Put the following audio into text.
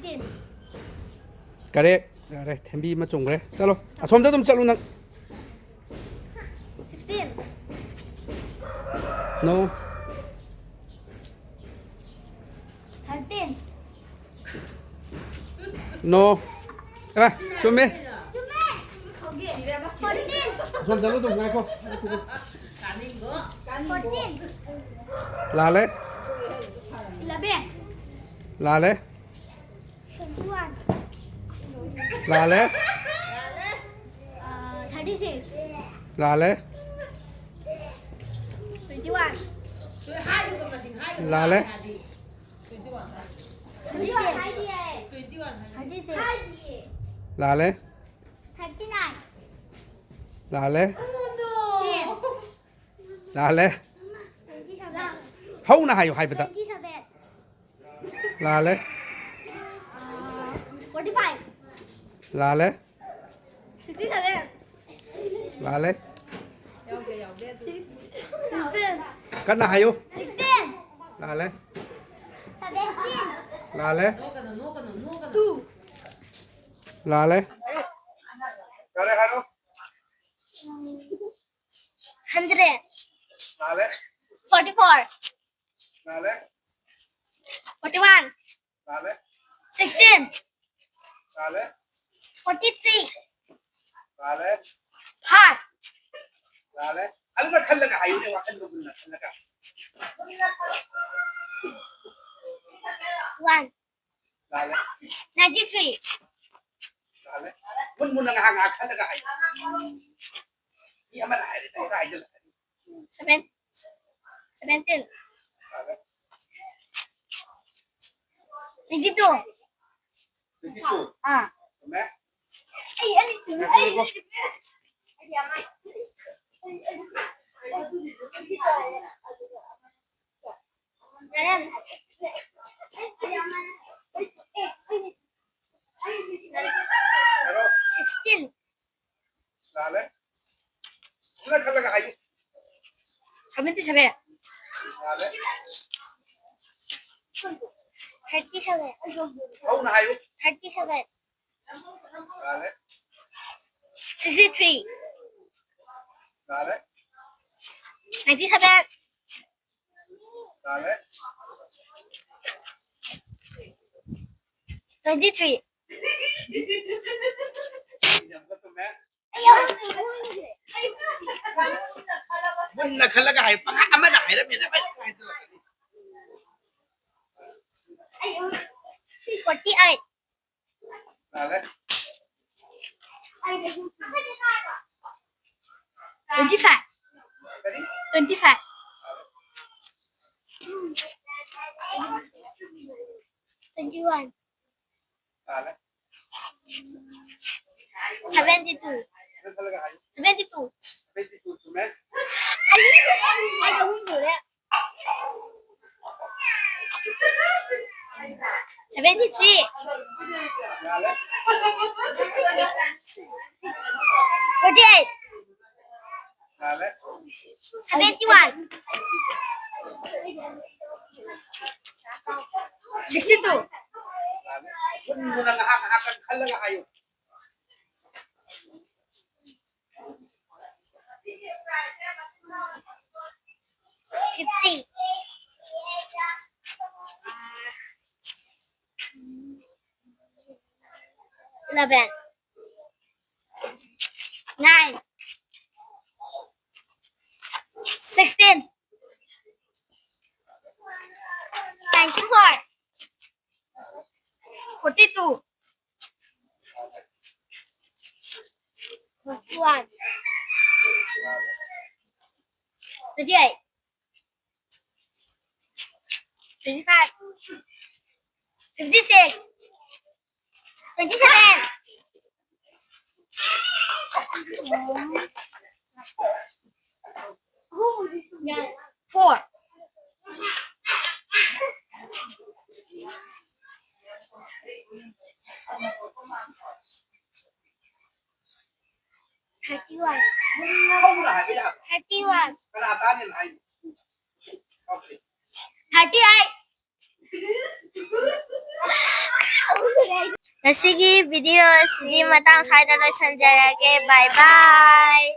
19 Correct. Rồi, thêm bi mà trùng đấy. Chalo. À xong tụi chalo nang. 16 No. 13 No. À, chum đi. 14 Xong chalo tụi ngay không? 14 Là lấy. 11 Là lấy. 21 Là lấy. 36 Là lấy. 21 Là lấy. 36 Là lấy. 39 Là lấy. 10 Là lấy. 27 Hâu na hayo hay bata. 27 Là lấy. 45 Là lấy. 67 Là lấy. 16 Cắt na hayo. 16 Là lấy. 17 Là lấy. 2 Là lấy. Là lấy haro. 100 Là lấy. 44 Là lấy. 41 Là lấy. 16 Là lấy. 43 Là lấy. 5 Là lấy. Ano na khalaga hayo ni wakan ko na khalaga. 1 Là lấy. 93 Là lấy. Mun nga hanga khalaga hayo. Iya man ay ay 7 17 22 22. ah Tama? ay Pero 16 lale. Una khalaga hayo. 77 Lale. 37 Hau na hayo. 37 Lale. 63 Lale. 97 Lale. 23 Yang ko tama. ayaw Mun na khalaga hayo. Pang ama na hayo mi na ba. 48 Lale. 25 Tadi 25 21 lale. 72 Una khalaga hayo. 72 22 tama. ayaw mo na 73 Lale. 48 Lale. 71 62 Lale. Mun nga hanga khalaga hayo. 50 11 9 16 94 42 41 38 25 56 27 4 31 Không là hai cái nào. 31 Cái nào ta nên hai. Okay. 38 Sige, video sige matang sa idol sa Jarage. Bye bye.